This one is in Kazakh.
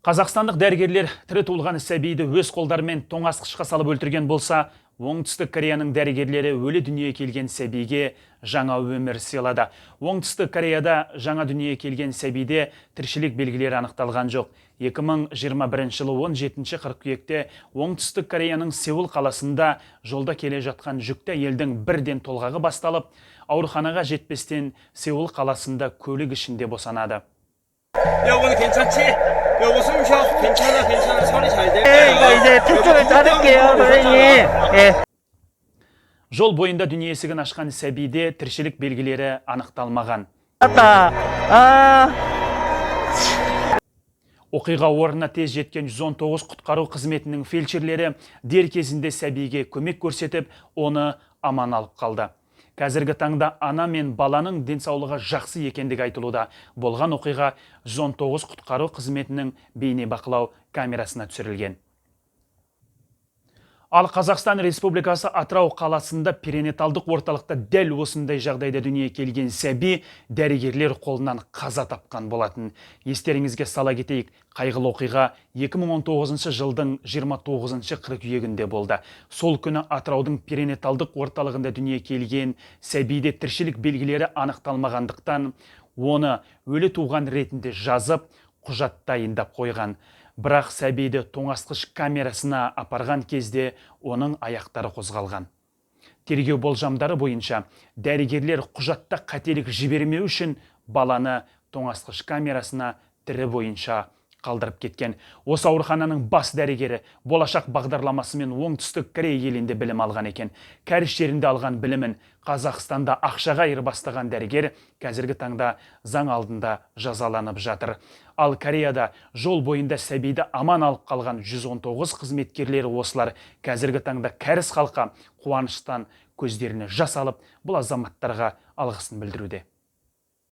Қазақстандық дәрігерлер тірі туылған сәбиді өз қолдарымен тоңазытқышқа салып өлтірген болса, Оңтүстік Кореяның дәрігерлері өлі дүниеге келген сәбиге жаңа өмір сыйлады. Оңтүстік Кореяда жаңа дүниеге келген сәбиде тіршілік белгілері анықталған жоқ. 2021 жылы 17 қыркүйекте Оңтүстік Кореяның Сеул қаласында жолда келе жатқан жүкті әйелдің бірден толғағы басталып, ауруханаға жетпестен Сеул қаласында көлік ішінде босанады. 여보는 괜찮지? 여보 숨 쉬어. 괜찮아. 소리 잘 돼. 이거 이제 특종을 자를게요, 선생님. Жол бойында дүние есігін ашқан сәбиде тіршілік белгілері анықталмаған. Оқиға орнына тез жеткен 119 құтқару қызметінің фельдшерлері дер кезінде сәбиге көмек көрсетіп, оны аман алып қалды. Қазіргі таңда ана мен баланың денсаулығы жақсы екендігі айтылуда. Болған оқиға 119 құтқару қызметінің бейнебақылау камерасына түсірілген. Ал Қазақстан Республикасы Атырау қаласында перинаталдық орталықта дәл осындай жағдайда дүниеге келген сәби дәрігерлер қолынан қаза тапқан болатын. Естеріңізге сала кетейік, қайғылы оқиға 2019 жылдың 29 қыркүйегінде болды. Сол күні Атыраудың перинаталдық орталығында дүниеге келген сәбиде тіршілік белгілері анықталмағандықтан, оны өлі туған ретінде жазып, құжат дайындап қойған. Бірақ сәбиді тоңазытқыш камерасына апарған кезде оның аяқтары қозғалған. Тергеу болжамдары бойынша дәрігерлер құжатта қателік жібермеу үшін баланы тоңазытқыш камерасына тірі бойынша қалдырып кеткен. Осы аурухананың бас дәрігері болашақ бағдарламасымен Оңтүстік Корея елінде білім алған екен. Кәріс жерінде алған білімін Қазақстанда ақшаға айырбастаған дәрігер қазіргі таңда заң алдында жазаланып жатыр. Ал Кореяда жол бойында сәбиді аман алып қалған 119 қызметкерлері осылар қазіргі таңда кәріс халыққа қуаныштан көздеріне жас алып, бұл азаматтарға алғысын білдіруде.